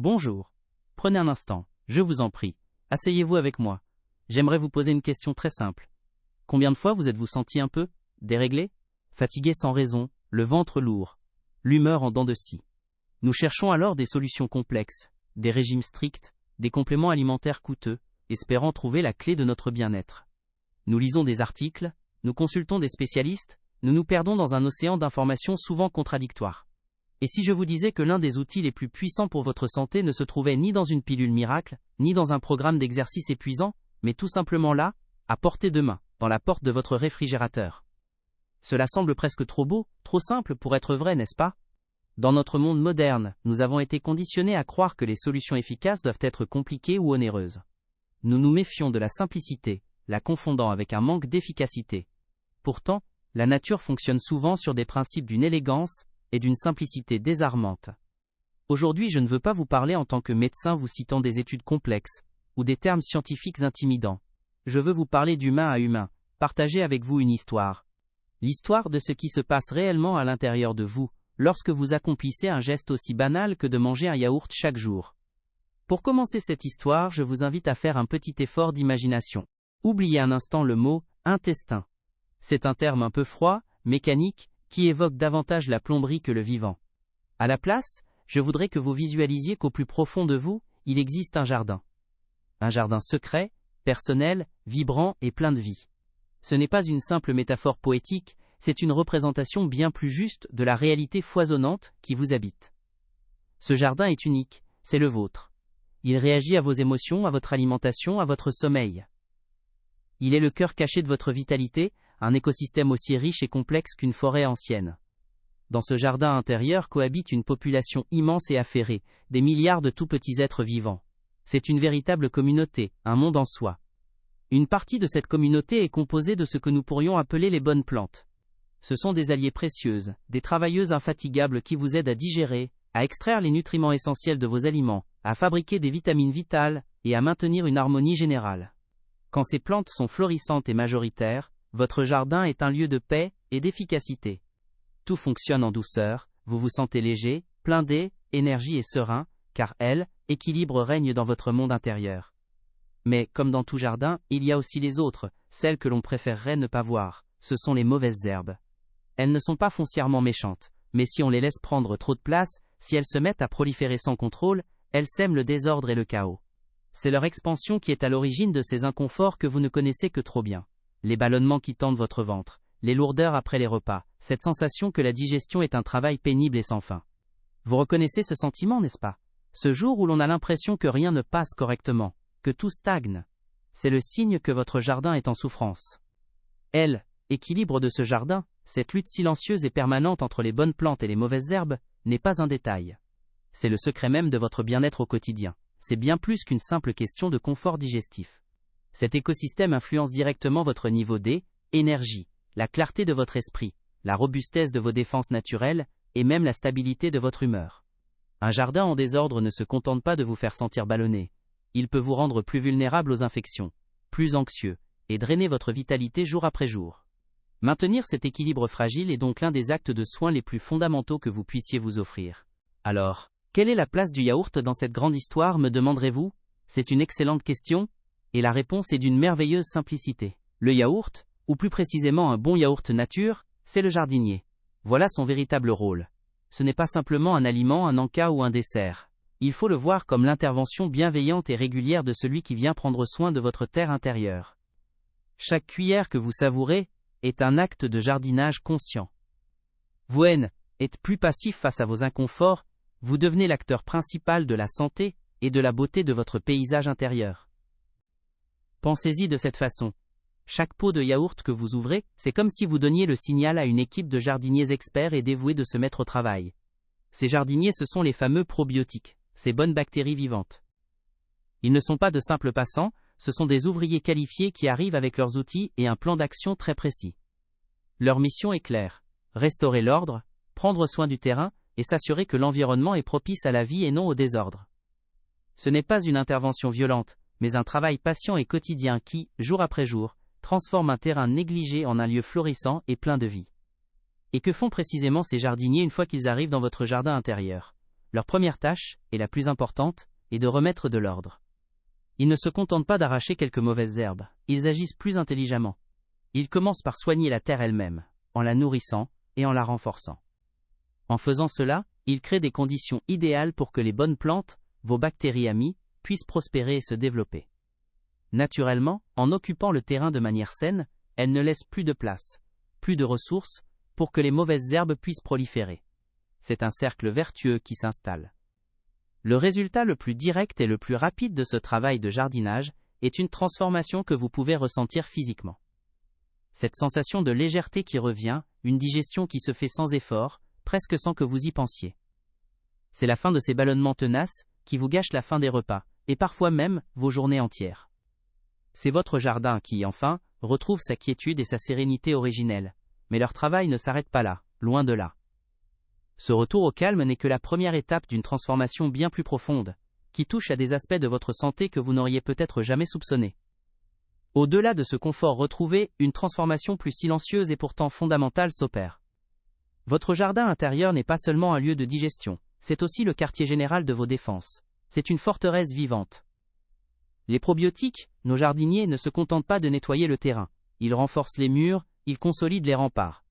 Bonjour. Prenez un instant, je vous en prie. Asseyez-vous avec moi. J'aimerais vous poser une question très simple. Combien de fois vous êtes-vous senti un peu déréglé, fatigué sans raison, le ventre lourd, l'humeur en dents de scie? Nous cherchons alors des solutions complexes, des régimes stricts, des compléments alimentaires coûteux, espérant trouver la clé de notre bien-être. Nous lisons des articles, nous consultons des spécialistes, nous nous perdons dans un océan d'informations souvent contradictoires. Et si je vous disais que l'un des outils les plus puissants pour votre santé ne se trouvait ni dans une pilule miracle, ni dans un programme d'exercice épuisant, mais tout simplement là, à portée de main, dans la porte de votre réfrigérateur? Cela semble presque trop beau, trop simple pour être vrai, n'est-ce pas? Dans notre monde moderne, nous avons été conditionnés à croire que les solutions efficaces doivent être compliquées ou onéreuses. Nous nous méfions de la simplicité, la confondant avec un manque d'efficacité. Pourtant, la nature fonctionne souvent sur des principes d'une élégance et d'une simplicité désarmante. Aujourd'hui, je ne veux pas vous parler en tant que médecin vous citant des études complexes ou des termes scientifiques intimidants. Je veux vous parler d'humain à humain, partager avec vous une histoire. L'histoire de ce qui se passe réellement à l'intérieur de vous, lorsque vous accomplissez un geste aussi banal que de manger un yaourt chaque jour. Pour commencer cette histoire, je vous invite à faire un petit effort d'imagination. Oubliez un instant le mot « intestin ». C'est un terme un peu froid, mécanique, qui évoque davantage la plomberie que le vivant. À la place, je voudrais que vous visualisiez qu'au plus profond de vous, il existe un jardin. Un jardin secret, personnel, vibrant et plein de vie. Ce n'est pas une simple métaphore poétique, c'est une représentation bien plus juste de la réalité foisonnante qui vous habite. Ce jardin est unique, c'est le vôtre. Il réagit à vos émotions, à votre alimentation, à votre sommeil. Il est le cœur caché de votre vitalité, un écosystème aussi riche et complexe qu'une forêt ancienne. Dans ce jardin intérieur cohabite une population immense et affairée, des milliards de tout petits êtres vivants. C'est une véritable communauté, un monde en soi. Une partie de cette communauté est composée de ce que nous pourrions appeler les bonnes plantes. Ce sont des alliés précieuses, des travailleuses infatigables qui vous aident à digérer, à extraire les nutriments essentiels de vos aliments, à fabriquer des vitamines vitales et à maintenir une harmonie générale. Quand ces plantes sont florissantes et majoritaires, votre jardin est un lieu de paix et d'efficacité. Tout fonctionne en douceur, vous vous sentez léger, plein d'énergie et serein, car l'équilibre règne dans votre monde intérieur. Mais, comme dans tout jardin, il y a aussi les autres, celles que l'on préférerait ne pas voir, ce sont les mauvaises herbes. Elles ne sont pas foncièrement méchantes, mais si on les laisse prendre trop de place, si elles se mettent à proliférer sans contrôle, elles sèment le désordre et le chaos. C'est leur expansion qui est à l'origine de ces inconforts que vous ne connaissez que trop bien. Les ballonnements qui tendent votre ventre, les lourdeurs après les repas, cette sensation que la digestion est un travail pénible et sans fin. Vous reconnaissez ce sentiment, n'est-ce pas? Ce jour où l'on a l'impression que rien ne passe correctement, que tout stagne. C'est le signe que votre jardin est en souffrance. L'équilibre de ce jardin, cette lutte silencieuse et permanente entre les bonnes plantes et les mauvaises herbes, n'est pas un détail. C'est le secret même de votre bien-être au quotidien. C'est bien plus qu'une simple question de confort digestif. Cet écosystème influence directement votre niveau d'énergie, la clarté de votre esprit, la robustesse de vos défenses naturelles et même la stabilité de votre humeur. Un jardin en désordre ne se contente pas de vous faire sentir ballonné. Il peut vous rendre plus vulnérable aux infections, plus anxieux, et drainer votre vitalité jour après jour. Maintenir cet équilibre fragile est donc l'un des actes de soins les plus fondamentaux que vous puissiez vous offrir. Alors, quelle est la place du yaourt dans cette grande histoire, me demanderez-vous? C'est une excellente question, et la réponse est d'une merveilleuse simplicité. Le yaourt, ou plus précisément un bon yaourt nature, c'est le jardinier. Voilà son véritable rôle. Ce n'est pas simplement un aliment, un encas ou un dessert. Il faut le voir comme l'intervention bienveillante et régulière de celui qui vient prendre soin de votre terre intérieure. Chaque cuillère que vous savourez est un acte de jardinage conscient. Vous êtes plus passif face à vos inconforts, vous devenez l'acteur principal de la santé et de la beauté de votre paysage intérieur. Pensez-y de cette façon. Chaque pot de yaourt que vous ouvrez, c'est comme si vous donniez le signal à une équipe de jardiniers experts et dévoués de se mettre au travail. Ces jardiniers, ce sont les fameux probiotiques, ces bonnes bactéries vivantes. Ils ne sont pas de simples passants, ce sont des ouvriers qualifiés qui arrivent avec leurs outils et un plan d'action très précis. Leur mission est claire, restaurer l'ordre, prendre soin du terrain et s'assurer que l'environnement est propice à la vie et non au désordre. Ce n'est pas une intervention violente, mais un travail patient et quotidien qui, jour après jour, transforme un terrain négligé en un lieu florissant et plein de vie. Et que font précisément ces jardiniers une fois qu'ils arrivent dans votre jardin intérieur? Leur première tâche, et la plus importante, est de remettre de l'ordre. Ils ne se contentent pas d'arracher quelques mauvaises herbes, ils agissent plus intelligemment. Ils commencent par soigner la terre elle-même, en la nourrissant et en la renforçant. En faisant cela, ils créent des conditions idéales pour que les bonnes plantes, vos bactéries amies, puissent prospérer et se développer. Naturellement, en occupant le terrain de manière saine, elles ne laissent plus de place, plus de ressources, pour que les mauvaises herbes puissent proliférer. C'est un cercle vertueux qui s'installe. Le résultat le plus direct et le plus rapide de ce travail de jardinage est une transformation que vous pouvez ressentir physiquement. Cette sensation de légèreté qui revient, une digestion qui se fait sans effort, presque sans que vous y pensiez. C'est la fin de ces ballonnements tenaces qui vous gâchent la fin des repas, et parfois même vos journées entières. C'est votre jardin qui, enfin, retrouve sa quiétude et sa sérénité originelle, mais leur travail ne s'arrête pas là, loin de là. Ce retour au calme n'est que la première étape d'une transformation bien plus profonde, qui touche à des aspects de votre santé que vous n'auriez peut-être jamais soupçonnés. Au-delà de ce confort retrouvé, une transformation plus silencieuse et pourtant fondamentale s'opère. Votre jardin intérieur n'est pas seulement un lieu de digestion, c'est aussi le quartier général de vos défenses. C'est une forteresse vivante. Les probiotiques, nos jardiniers, ne se contentent pas de nettoyer le terrain. Ils renforcent les murs, ils consolident les remparts.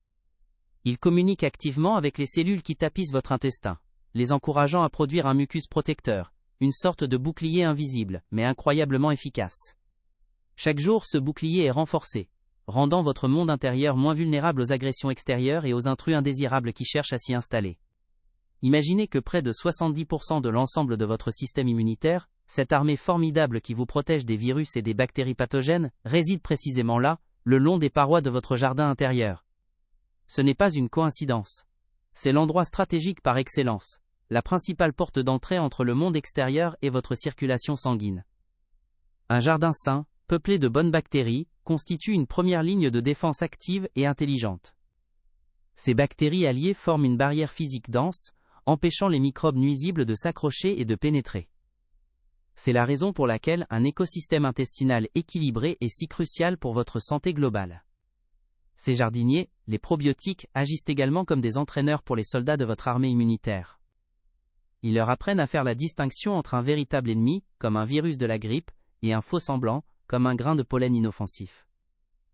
Ils communiquent activement avec les cellules qui tapissent votre intestin, les encourageant à produire un mucus protecteur, une sorte de bouclier invisible, mais incroyablement efficace. Chaque jour, ce bouclier est renforcé, rendant votre monde intérieur moins vulnérable aux agressions extérieures et aux intrus indésirables qui cherchent à s'y installer. Imaginez que près de 70% de l'ensemble de votre système immunitaire, cette armée formidable qui vous protège des virus et des bactéries pathogènes, réside précisément là, le long des parois de votre jardin intérieur. Ce n'est pas une coïncidence. C'est l'endroit stratégique par excellence, la principale porte d'entrée entre le monde extérieur et votre circulation sanguine. Un jardin sain, peuplé de bonnes bactéries, constitue une première ligne de défense active et intelligente. Ces bactéries alliées forment une barrière physique dense, empêchant les microbes nuisibles de s'accrocher et de pénétrer. C'est la raison pour laquelle un écosystème intestinal équilibré est si crucial pour votre santé globale. Ces jardiniers, les probiotiques, agissent également comme des entraîneurs pour les soldats de votre armée immunitaire. Ils leur apprennent à faire la distinction entre un véritable ennemi, comme un virus de la grippe, et un faux semblant, comme un grain de pollen inoffensif.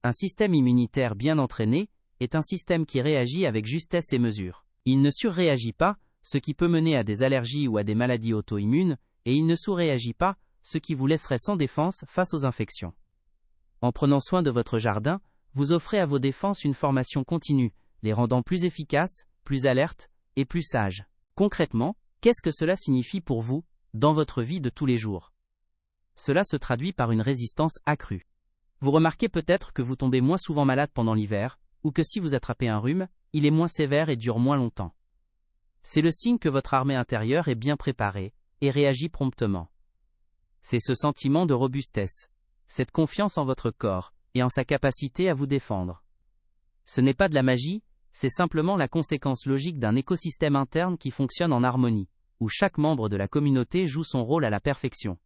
Un système immunitaire bien entraîné est un système qui réagit avec justesse et mesure. Il ne surréagit pas, ce qui peut mener à des allergies ou à des maladies auto-immunes, et il ne sous-réagit pas, ce qui vous laisserait sans défense face aux infections. En prenant soin de votre jardin, vous offrez à vos défenses une formation continue, les rendant plus efficaces, plus alertes et plus sages. Concrètement, qu'est-ce que cela signifie pour vous, dans votre vie de tous les jours ? Cela se traduit par une résistance accrue. Vous remarquez peut-être que vous tombez moins souvent malade pendant l'hiver, ou que si vous attrapez un rhume, il est moins sévère et dure moins longtemps. C'est le signe que votre armée intérieure est bien préparée, et réagit promptement. C'est ce sentiment de robustesse, cette confiance en votre corps, et en sa capacité à vous défendre. Ce n'est pas de la magie, c'est simplement la conséquence logique d'un écosystème interne qui fonctionne en harmonie, où chaque membre de la communauté joue son rôle à la perfection.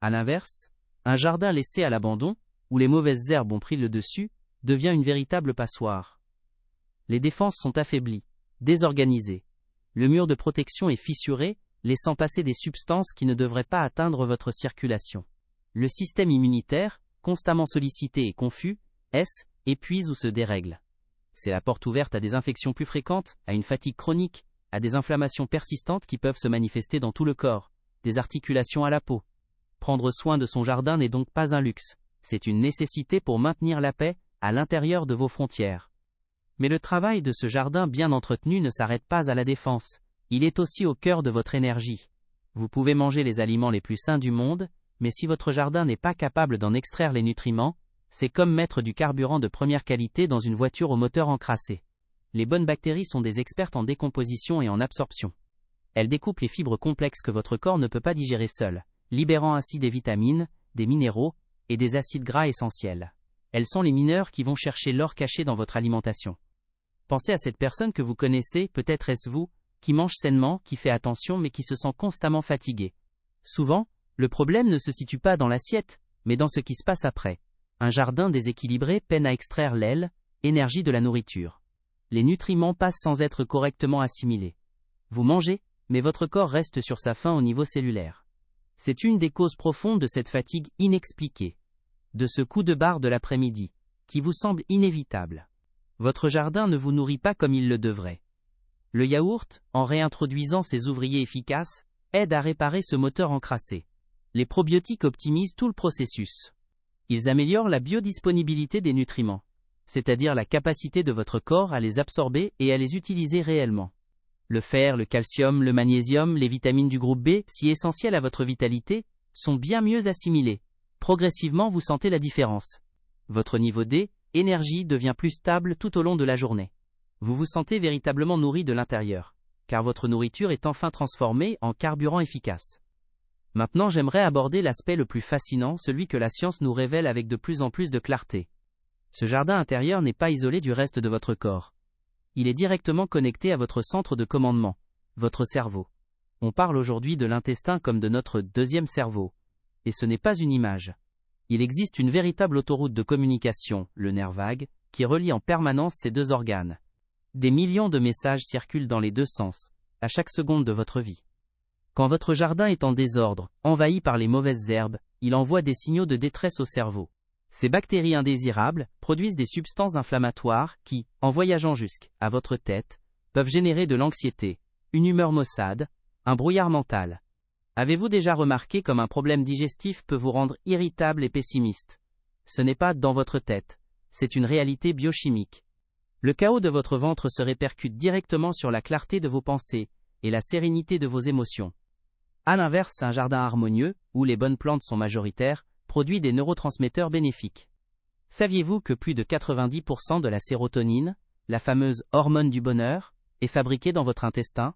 À l'inverse, un jardin laissé à l'abandon, où les mauvaises herbes ont pris le dessus, devient une véritable passoire. Les défenses sont affaiblies, désorganisées. Le mur de protection est fissuré, laissant passer des substances qui ne devraient pas atteindre votre circulation. Le système immunitaire, constamment sollicité et confus, épuise ou se dérègle. C'est la porte ouverte à des infections plus fréquentes, à une fatigue chronique, à des inflammations persistantes qui peuvent se manifester dans tout le corps, des articulations à la peau. Prendre soin de son jardin n'est donc pas un luxe, c'est une nécessité pour maintenir la paix à l'intérieur de vos frontières. Mais le travail de ce jardin bien entretenu ne s'arrête pas à la défense, il est aussi au cœur de votre énergie. Vous pouvez manger les aliments les plus sains du monde, mais si votre jardin n'est pas capable d'en extraire les nutriments, c'est comme mettre du carburant de première qualité dans une voiture au moteur encrassé. Les bonnes bactéries sont des expertes en décomposition et en absorption. Elles découpent les fibres complexes que votre corps ne peut pas digérer seul, libérant ainsi des vitamines, des minéraux et des acides gras essentiels. Elles sont les mineurs qui vont chercher l'or caché dans votre alimentation. Pensez à cette personne que vous connaissez, peut-être est-ce vous, qui mange sainement, qui fait attention mais qui se sent constamment fatigué. Souvent, le problème ne se situe pas dans l'assiette, mais dans ce qui se passe après. Un jardin déséquilibré peine à extraire l'aile, énergie de la nourriture. Les nutriments passent sans être correctement assimilés. Vous mangez, mais votre corps reste sur sa faim au niveau cellulaire. C'est une des causes profondes de cette fatigue inexpliquée, de ce coup de barre de l'après-midi, qui vous semble inévitable. Votre jardin ne vous nourrit pas comme il le devrait. Le yaourt, en réintroduisant ses ouvriers efficaces, aide à réparer ce moteur encrassé. Les probiotiques optimisent tout le processus. Ils améliorent la biodisponibilité des nutriments, c'est-à-dire la capacité de votre corps à les absorber et à les utiliser réellement. Le fer, le calcium, le magnésium, les vitamines du groupe B, si essentielles à votre vitalité, sont bien mieux assimilés. Progressivement, vous sentez la différence. Votre niveau D, énergie, devient plus stable tout au long de la journée. Vous vous sentez véritablement nourri de l'intérieur, car votre nourriture est enfin transformée en carburant efficace. Maintenant, j'aimerais aborder l'aspect le plus fascinant, celui que la science nous révèle avec de plus en plus de clarté. Ce jardin intérieur n'est pas isolé du reste de votre corps. Il est directement connecté à votre centre de commandement, votre cerveau. On parle aujourd'hui de l'intestin comme de notre deuxième cerveau. Et ce n'est pas une image. Il existe une véritable autoroute de communication, le nerf vague, qui relie en permanence ces deux organes. Des millions de messages circulent dans les deux sens, à chaque seconde de votre vie. Quand votre jardin est en désordre, envahi par les mauvaises herbes, il envoie des signaux de détresse au cerveau. Ces bactéries indésirables produisent des substances inflammatoires qui, en voyageant jusqu'à votre tête, peuvent générer de l'anxiété, une humeur maussade, un brouillard mental. Avez-vous déjà remarqué comme un problème digestif peut vous rendre irritable et pessimiste? Ce n'est pas dans votre tête, c'est une réalité biochimique. Le chaos de votre ventre se répercute directement sur la clarté de vos pensées et la sérénité de vos émotions. À l'inverse, un jardin harmonieux, où les bonnes plantes sont majoritaires, produit des neurotransmetteurs bénéfiques. Saviez-vous que plus de 90% de la sérotonine, la fameuse hormone du bonheur, est fabriquée dans votre intestin?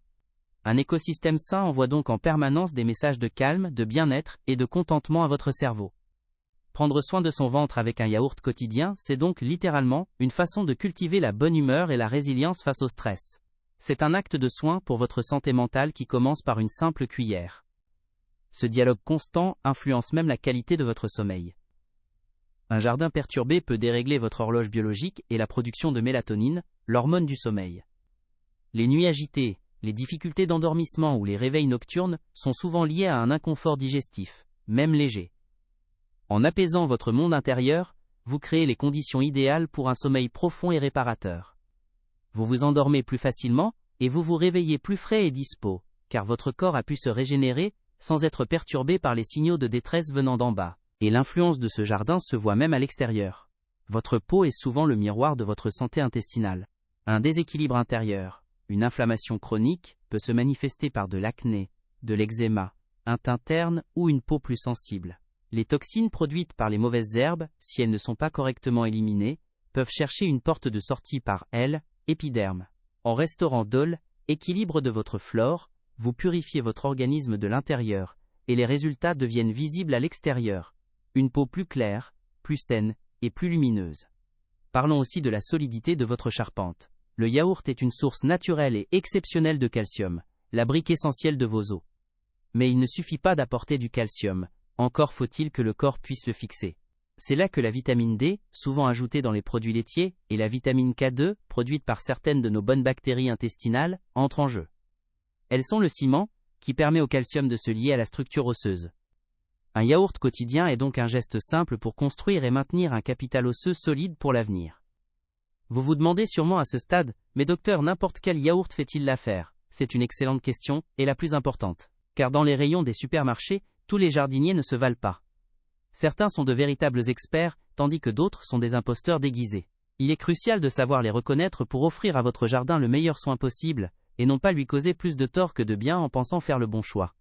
Un écosystème sain envoie donc en permanence des messages de calme, de bien-être et de contentement à votre cerveau. Prendre soin de son ventre avec un yaourt quotidien, c'est donc littéralement une façon de cultiver la bonne humeur et la résilience face au stress. C'est un acte de soin pour votre santé mentale qui commence par une simple cuillère. Ce dialogue constant influence même la qualité de votre sommeil. Un jardin perturbé peut dérégler votre horloge biologique et la production de mélatonine, l'hormone du sommeil. Les nuits agitées, les difficultés d'endormissement ou les réveils nocturnes sont souvent liés à un inconfort digestif, même léger. En apaisant votre monde intérieur, vous créez les conditions idéales pour un sommeil profond et réparateur. Vous vous endormez plus facilement et vous vous réveillez plus frais et dispos, car votre corps a pu se régénérer sans être perturbé par les signaux de détresse venant d'en bas. Et l'influence de ce jardin se voit même à l'extérieur. Votre peau est souvent le miroir de votre santé intestinale. Un déséquilibre intérieur, une inflammation chronique, peut se manifester par de l'acné, de l'eczéma, un teint terne ou une peau plus sensible. Les toxines produites par les mauvaises herbes, si elles ne sont pas correctement éliminées, peuvent chercher une porte de sortie par l'épiderme. En restaurant l'équilibre de votre flore, vous purifiez votre organisme de l'intérieur, et les résultats deviennent visibles à l'extérieur. Une peau plus claire, plus saine et plus lumineuse. Parlons aussi de la solidité de votre charpente. Le yaourt est une source naturelle et exceptionnelle de calcium, la brique essentielle de vos os. Mais il ne suffit pas d'apporter du calcium, encore faut-il que le corps puisse le fixer. C'est là que la vitamine D, souvent ajoutée dans les produits laitiers, et la vitamine K2, produite par certaines de nos bonnes bactéries intestinales, entrent en jeu. Elles sont le ciment, qui permet au calcium de se lier à la structure osseuse. Un yaourt quotidien est donc un geste simple pour construire et maintenir un capital osseux solide pour l'avenir. Vous vous demandez sûrement à ce stade, mais docteur, n'importe quel yaourt fait-il l'affaire? C'est une excellente question, et la plus importante. Car dans les rayons des supermarchés, tous les jardiniers ne se valent pas. Certains sont de véritables experts, tandis que d'autres sont des imposteurs déguisés. Il est crucial de savoir les reconnaître pour offrir à votre jardin le meilleur soin possible, et non pas lui causer plus de tort que de bien en pensant faire le bon choix.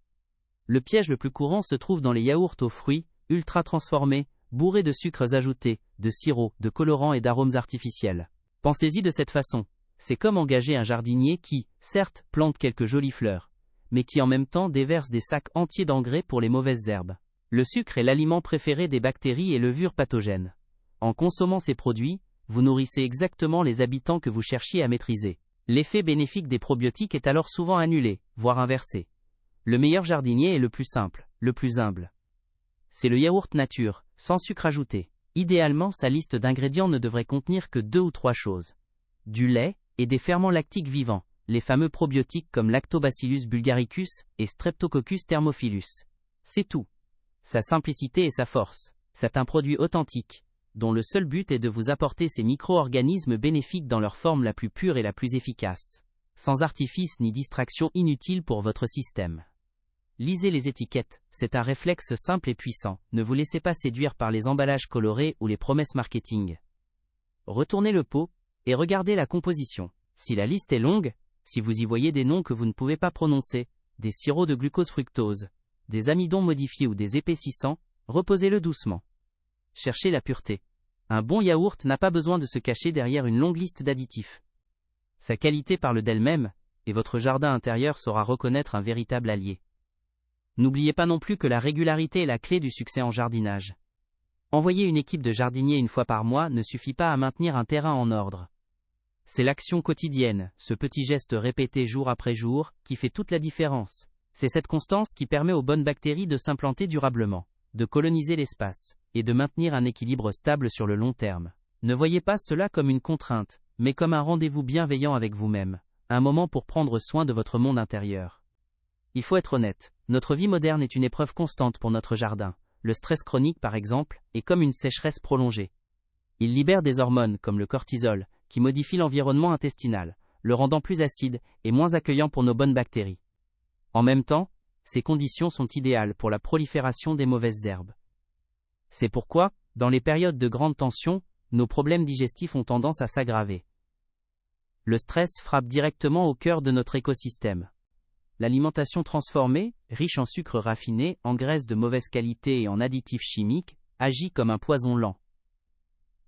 Le piège le plus courant se trouve dans les yaourts aux fruits, ultra transformés, bourrés de sucres ajoutés, de sirop, de colorants et d'arômes artificiels. Pensez-y de cette façon. C'est comme engager un jardinier qui, certes, plante quelques jolies fleurs, mais qui en même temps déverse des sacs entiers d'engrais pour les mauvaises herbes. Le sucre est l'aliment préféré des bactéries et levures pathogènes. En consommant ces produits, vous nourrissez exactement les habitants que vous cherchiez à maîtriser. L'effet bénéfique des probiotiques est alors souvent annulé, voire inversé. Le meilleur jardinier est le plus simple, le plus humble. C'est le yaourt nature, sans sucre ajouté. Idéalement, sa liste d'ingrédients ne devrait contenir que 2 ou 3 choses. Du lait et des ferments lactiques vivants, les fameux probiotiques comme Lactobacillus bulgaricus et Streptococcus thermophilus. C'est tout. Sa simplicité et sa force. C'est un produit authentique, dont le seul but est de vous apporter ces micro-organismes bénéfiques dans leur forme la plus pure et la plus efficace. Sans artifice ni distraction inutile pour votre système. Lisez les étiquettes, c'est un réflexe simple et puissant, ne vous laissez pas séduire par les emballages colorés ou les promesses marketing. Retournez le pot, et regardez la composition. Si la liste est longue, si vous y voyez des noms que vous ne pouvez pas prononcer, des sirops de glucose-fructose, des amidons modifiés ou des épaississants, reposez-le doucement. Cherchez la pureté. Un bon yaourt n'a pas besoin de se cacher derrière une longue liste d'additifs. Sa qualité parle d'elle-même, et votre jardin intérieur saura reconnaître un véritable allié. N'oubliez pas non plus que la régularité est la clé du succès en jardinage. Envoyer une équipe de jardiniers une fois par mois ne suffit pas à maintenir un terrain en ordre. C'est l'action quotidienne, ce petit geste répété jour après jour, qui fait toute la différence. C'est cette constance qui permet aux bonnes bactéries de s'implanter durablement, de coloniser l'espace, et de maintenir un équilibre stable sur le long terme. Ne voyez pas cela comme une contrainte, mais comme un rendez-vous bienveillant avec vous-même, un moment pour prendre soin de votre monde intérieur. Il faut être honnête, notre vie moderne est une épreuve constante pour notre jardin. Le stress chronique, par exemple, est comme une sécheresse prolongée. Il libère des hormones, comme le cortisol, qui modifient l'environnement intestinal, le rendant plus acide et moins accueillant pour nos bonnes bactéries. En même temps, ces conditions sont idéales pour la prolifération des mauvaises herbes. C'est pourquoi, dans les périodes de grande tension, nos problèmes digestifs ont tendance à s'aggraver. Le stress frappe directement au cœur de notre écosystème. L'alimentation transformée, riche en sucre raffiné, en graisses de mauvaise qualité et en additifs chimiques, agit comme un poison lent.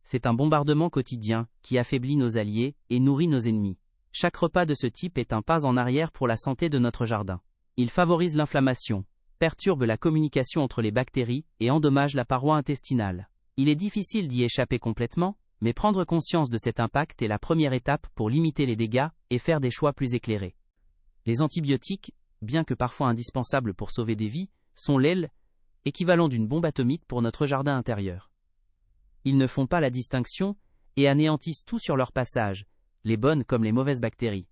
C'est un bombardement quotidien qui affaiblit nos alliés et nourrit nos ennemis. Chaque repas de ce type est un pas en arrière pour la santé de notre jardin. Il favorise l'inflammation, perturbe la communication entre les bactéries et endommage la paroi intestinale. Il est difficile d'y échapper complètement, mais prendre conscience de cet impact est la première étape pour limiter les dégâts et faire des choix plus éclairés. Les antibiotiques, bien que parfois indispensables pour sauver des vies, sont l'aile, équivalent d'une bombe atomique pour notre jardin intérieur. Ils ne font pas la distinction et anéantissent tout sur leur passage, les bonnes comme les mauvaises bactéries.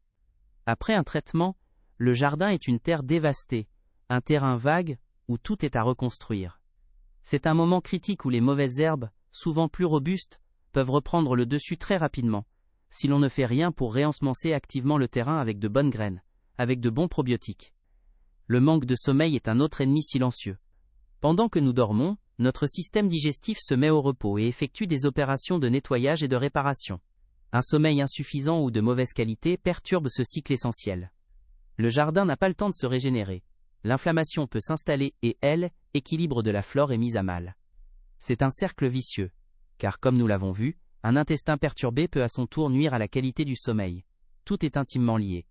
Après un traitement, le jardin est une terre dévastée, un terrain vague où tout est à reconstruire. C'est un moment critique où les mauvaises herbes, souvent plus robustes, peuvent reprendre le dessus très rapidement, si l'on ne fait rien pour réensemencer activement le terrain avec de bonnes graines, avec de bons probiotiques. Le manque de sommeil est un autre ennemi silencieux. Pendant que nous dormons, notre système digestif se met au repos et effectue des opérations de nettoyage et de réparation. Un sommeil insuffisant ou de mauvaise qualité perturbe ce cycle essentiel. Le jardin n'a pas le temps de se régénérer. L'inflammation peut s'installer et l'équilibre de la flore est mis à mal. C'est un cercle vicieux, car comme nous l'avons vu, un intestin perturbé peut à son tour nuire à la qualité du sommeil. Tout est intimement lié.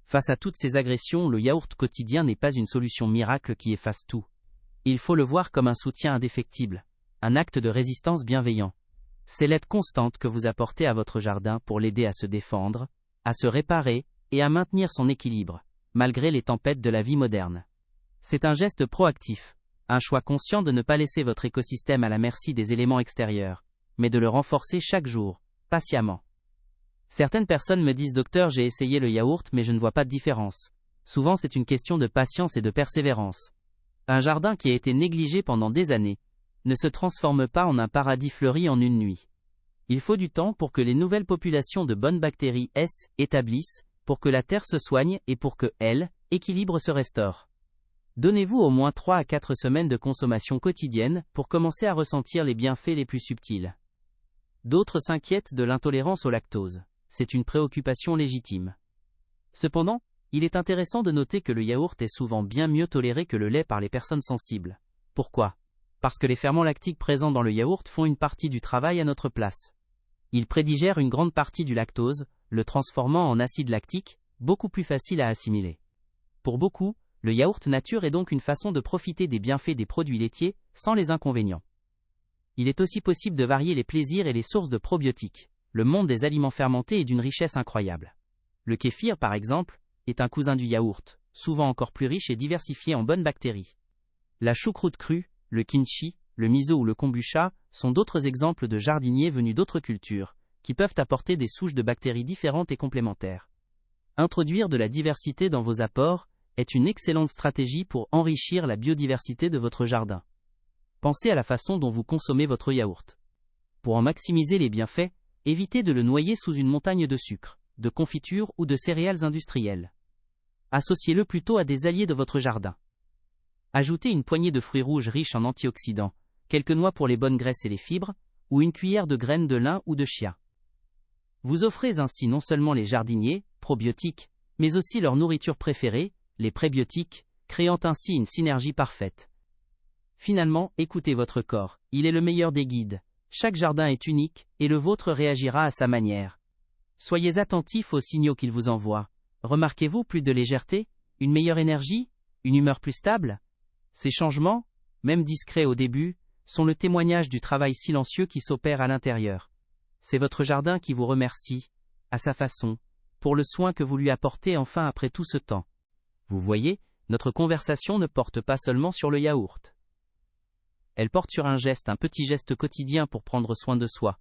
Face à toutes ces agressions, le yaourt quotidien n'est pas une solution miracle qui efface tout. Il faut le voir comme un soutien indéfectible, un acte de résistance bienveillant. C'est l'aide constante que vous apportez à votre jardin pour l'aider à se défendre, à se réparer et à maintenir son équilibre, malgré les tempêtes de la vie moderne. C'est un geste proactif, un choix conscient de ne pas laisser votre écosystème à la merci des éléments extérieurs, mais de le renforcer chaque jour, patiemment. Certaines personnes me disent « Docteur, j'ai essayé le yaourt mais je ne vois pas de différence ». Souvent c'est une question de patience et de persévérance. Un jardin qui a été négligé pendant des années ne se transforme pas en un paradis fleuri en une nuit. Il faut du temps pour que les nouvelles populations de bonnes bactéries s'établissent, pour que la terre se soigne et pour que l'équilibre se restaure. Donnez-vous au moins 3 à 4 semaines de consommation quotidienne pour commencer à ressentir les bienfaits les plus subtils. D'autres s'inquiètent de l'intolérance au lactose. C'est une préoccupation légitime. Cependant, il est intéressant de noter que le yaourt est souvent bien mieux toléré que le lait par les personnes sensibles. Pourquoi ? Parce que les ferments lactiques présents dans le yaourt font une partie du travail à notre place. Ils prédigèrent une grande partie du lactose, le transformant en acide lactique, beaucoup plus facile à assimiler. Pour beaucoup, le yaourt nature est donc une façon de profiter des bienfaits des produits laitiers, sans les inconvénients. Il est aussi possible de varier les plaisirs et les sources de probiotiques. Le monde des aliments fermentés est d'une richesse incroyable. Le kéfir, par exemple, est un cousin du yaourt, souvent encore plus riche et diversifié en bonnes bactéries. La choucroute crue, le kimchi, le miso ou le kombucha sont d'autres exemples de jardiniers venus d'autres cultures, qui peuvent apporter des souches de bactéries différentes et complémentaires. Introduire de la diversité dans vos apports est une excellente stratégie pour enrichir la biodiversité de votre jardin. Pensez à la façon dont vous consommez votre yaourt. Pour en maximiser les bienfaits, évitez de le noyer sous une montagne de sucre, de confiture ou de céréales industrielles. Associez-le plutôt à des alliés de votre jardin. Ajoutez une poignée de fruits rouges riches en antioxydants, quelques noix pour les bonnes graisses et les fibres, ou une cuillère de graines de lin ou de chia. Vous offrez ainsi non seulement les jardiniers, probiotiques, mais aussi leur nourriture préférée, les prébiotiques, créant ainsi une synergie parfaite. Finalement, écoutez votre corps, il est le meilleur des guides. Chaque jardin est unique, et le vôtre réagira à sa manière. Soyez attentifs aux signaux qu'il vous envoie. Remarquez-vous plus de légèreté, une meilleure énergie, une humeur plus stable? Ces changements, même discrets au début, sont le témoignage du travail silencieux qui s'opère à l'intérieur. C'est votre jardin qui vous remercie, à sa façon, pour le soin que vous lui apportez enfin après tout ce temps. Vous voyez, notre conversation ne porte pas seulement sur le yaourt. Elle porte sur un petit geste quotidien pour prendre soin de soi.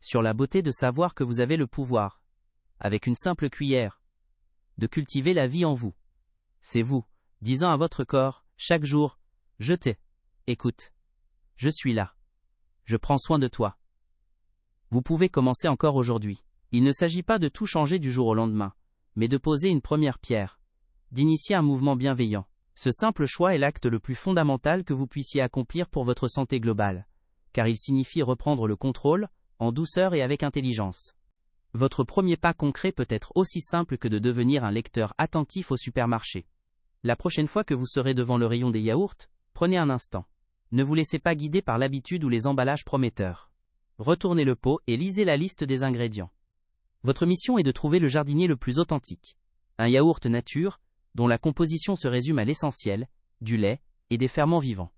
Sur la beauté de savoir que vous avez le pouvoir, avec une simple cuillère, de cultiver la vie en vous. C'est vous, disant à votre corps, chaque jour, je t'ai, écoute, je suis là, je prends soin de toi. Vous pouvez commencer encore aujourd'hui. Il ne s'agit pas de tout changer du jour au lendemain, mais de poser une première pierre, d'initier un mouvement bienveillant. Ce simple choix est l'acte le plus fondamental que vous puissiez accomplir pour votre santé globale, car il signifie reprendre le contrôle, en douceur et avec intelligence. Votre premier pas concret peut être aussi simple que de devenir un lecteur attentif au supermarché. La prochaine fois que vous serez devant le rayon des yaourts, prenez un instant. Ne vous laissez pas guider par l'habitude ou les emballages prometteurs. Retournez le pot et lisez la liste des ingrédients. Votre mission est de trouver le jardinier le plus authentique. Un yaourt nature, dont la composition se résume à l'essentiel, du lait et des ferments vivants.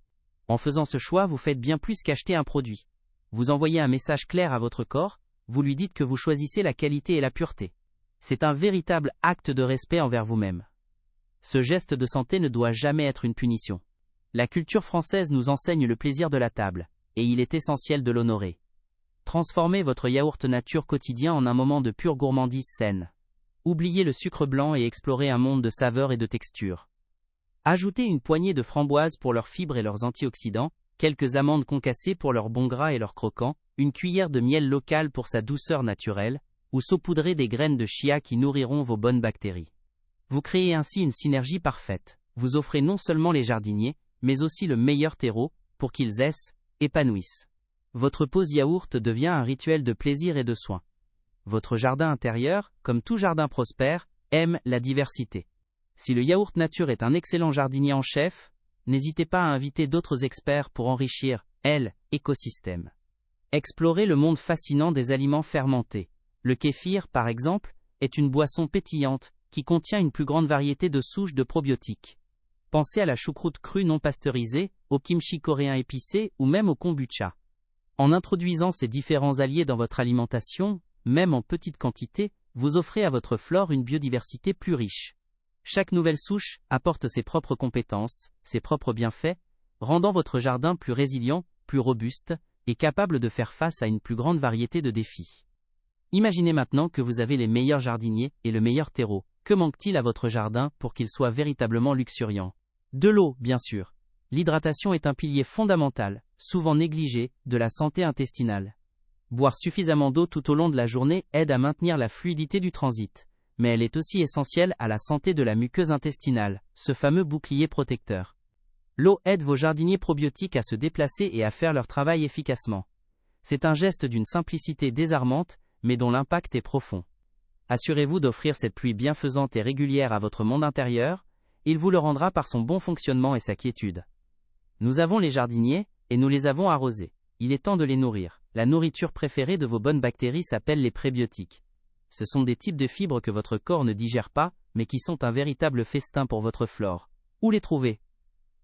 En faisant ce choix, vous faites bien plus qu'acheter un produit. Vous envoyez un message clair à votre corps, vous lui dites que vous choisissez la qualité et la pureté. C'est un véritable acte de respect envers vous-même. Ce geste de santé ne doit jamais être une punition. La culture française nous enseigne le plaisir de la table, et il est essentiel de l'honorer. Transformez votre yaourt nature quotidien en un moment de pure gourmandise saine. Oubliez le sucre blanc et explorez un monde de saveurs et de textures. Ajoutez une poignée de framboises pour leurs fibres et leurs antioxydants, quelques amandes concassées pour leur bon gras et leur croquant, une cuillère de miel local pour sa douceur naturelle, ou saupoudrez des graines de chia qui nourriront vos bonnes bactéries. Vous créez ainsi une synergie parfaite. Vous offrez non seulement les jardiniers, mais aussi le meilleur terreau, pour qu'ils épanouissent. Votre pause yaourt devient un rituel de plaisir et de soin. Votre jardin intérieur, comme tout jardin prospère, aime la diversité. Si le yaourt nature est un excellent jardinier en chef, n'hésitez pas à inviter d'autres experts pour enrichir, l'écosystème. Explorez le monde fascinant des aliments fermentés. Le kéfir, par exemple, est une boisson pétillante qui contient une plus grande variété de souches de probiotiques. Pensez à la choucroute crue non pasteurisée, au kimchi coréen épicé ou même au kombucha. En introduisant ces différents alliés dans votre alimentation, même en petite quantité, vous offrez à votre flore une biodiversité plus riche. Chaque nouvelle souche apporte ses propres compétences, ses propres bienfaits, rendant votre jardin plus résilient, plus robuste, et capable de faire face à une plus grande variété de défis. Imaginez maintenant que vous avez les meilleurs jardiniers et le meilleur terreau. Que manque-t-il à votre jardin pour qu'il soit véritablement luxuriant? De l'eau, bien sûr. L'hydratation est un pilier fondamental, souvent négligé, de la santé intestinale. Boire suffisamment d'eau tout au long de la journée aide à maintenir la fluidité du transit, mais elle est aussi essentielle à la santé de la muqueuse intestinale, ce fameux bouclier protecteur. L'eau aide vos jardiniers probiotiques à se déplacer et à faire leur travail efficacement. C'est un geste d'une simplicité désarmante, mais dont l'impact est profond. Assurez-vous d'offrir cette pluie bienfaisante et régulière à votre monde intérieur, il vous le rendra par son bon fonctionnement et sa quiétude. Nous avons les jardiniers, et nous les avons arrosés. Il est temps de les nourrir. La nourriture préférée de vos bonnes bactéries s'appelle les prébiotiques. Ce sont des types de fibres que votre corps ne digère pas, mais qui sont un véritable festin pour votre flore. Où les trouver?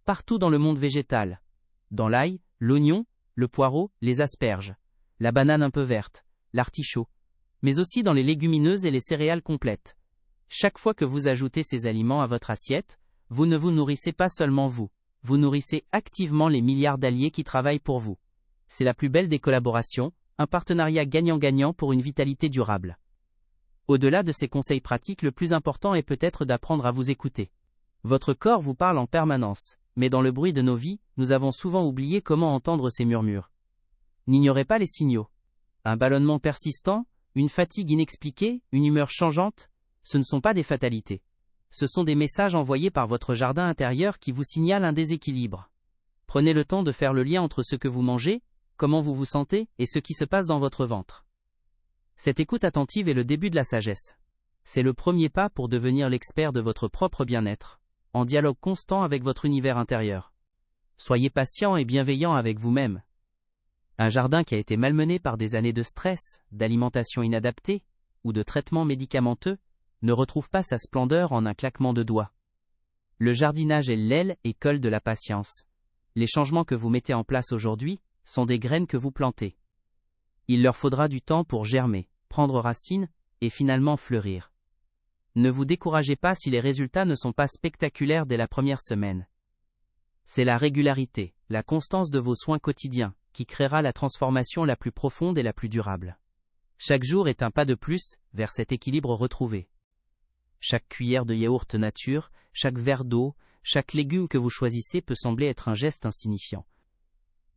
Partout dans le monde végétal. Dans l'ail, l'oignon, le poireau, les asperges, la banane un peu verte, l'artichaut, mais aussi dans les légumineuses et les céréales complètes. Chaque fois que vous ajoutez ces aliments à votre assiette, vous ne vous nourrissez pas seulement vous nourrissez activement les milliards d'alliés qui travaillent pour vous. C'est la plus belle des collaborations, un partenariat gagnant-gagnant pour une vitalité durable. Au-delà de ces conseils pratiques, le plus important est peut-être d'apprendre à vous écouter. Votre corps vous parle en permanence, mais dans le bruit de nos vies, nous avons souvent oublié comment entendre ces murmures. N'ignorez pas les signaux. Un ballonnement persistant, une fatigue inexpliquée, une humeur changeante, ce ne sont pas des fatalités. Ce sont des messages envoyés par votre jardin intérieur qui vous signalent un déséquilibre. Prenez le temps de faire le lien entre ce que vous mangez, comment vous vous sentez, et ce qui se passe dans votre ventre. Cette écoute attentive est le début de la sagesse. C'est le premier pas pour devenir l'expert de votre propre bien-être, en dialogue constant avec votre univers intérieur. Soyez patient et bienveillant avec vous-même. Un jardin qui a été malmené par des années de stress, d'alimentation inadaptée, ou de traitements médicamenteux, ne retrouve pas sa splendeur en un claquement de doigts. Le jardinage est l'aile et école de la patience. Les changements que vous mettez en place aujourd'hui sont des graines que vous plantez. Il leur faudra du temps pour germer, prendre racine et finalement fleurir. Ne vous découragez pas si les résultats ne sont pas spectaculaires dès la première semaine. C'est la régularité, la constance de vos soins quotidiens, qui créera la transformation la plus profonde et la plus durable. Chaque jour est un pas de plus vers cet équilibre retrouvé. Chaque cuillère de yaourt nature, chaque verre d'eau, chaque légume que vous choisissez peut sembler être un geste insignifiant.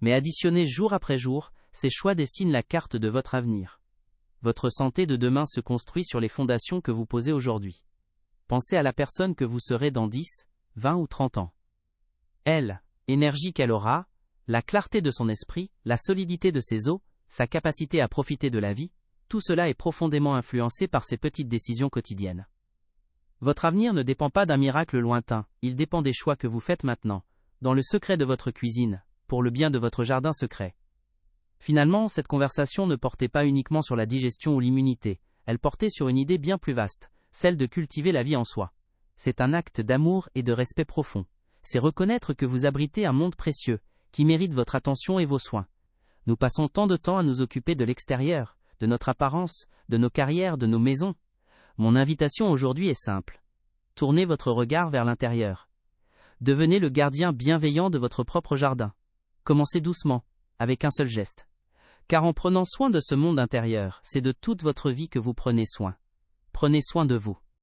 Mais additionner jour après jour, ces choix dessinent la carte de votre avenir. Votre santé de demain se construit sur les fondations que vous posez aujourd'hui. Pensez à la personne que vous serez dans 10, 20 ou 30 ans. Elle, l'énergie qu'elle aura, la clarté de son esprit, la solidité de ses os, sa capacité à profiter de la vie, tout cela est profondément influencé par ces petites décisions quotidiennes. Votre avenir ne dépend pas d'un miracle lointain, il dépend des choix que vous faites maintenant, dans le secret de votre cuisine, pour le bien de votre jardin secret. Finalement, cette conversation ne portait pas uniquement sur la digestion ou l'immunité, elle portait sur une idée bien plus vaste, celle de cultiver la vie en soi. C'est un acte d'amour et de respect profond. C'est reconnaître que vous abritez un monde précieux, qui mérite votre attention et vos soins. Nous passons tant de temps à nous occuper de l'extérieur, de notre apparence, de nos carrières, de nos maisons. Mon invitation aujourd'hui est simple. Tournez votre regard vers l'intérieur. Devenez le gardien bienveillant de votre propre jardin. Commencez doucement, avec un seul geste. Car en prenant soin de ce monde intérieur, c'est de toute votre vie que vous prenez soin. Prenez soin de vous.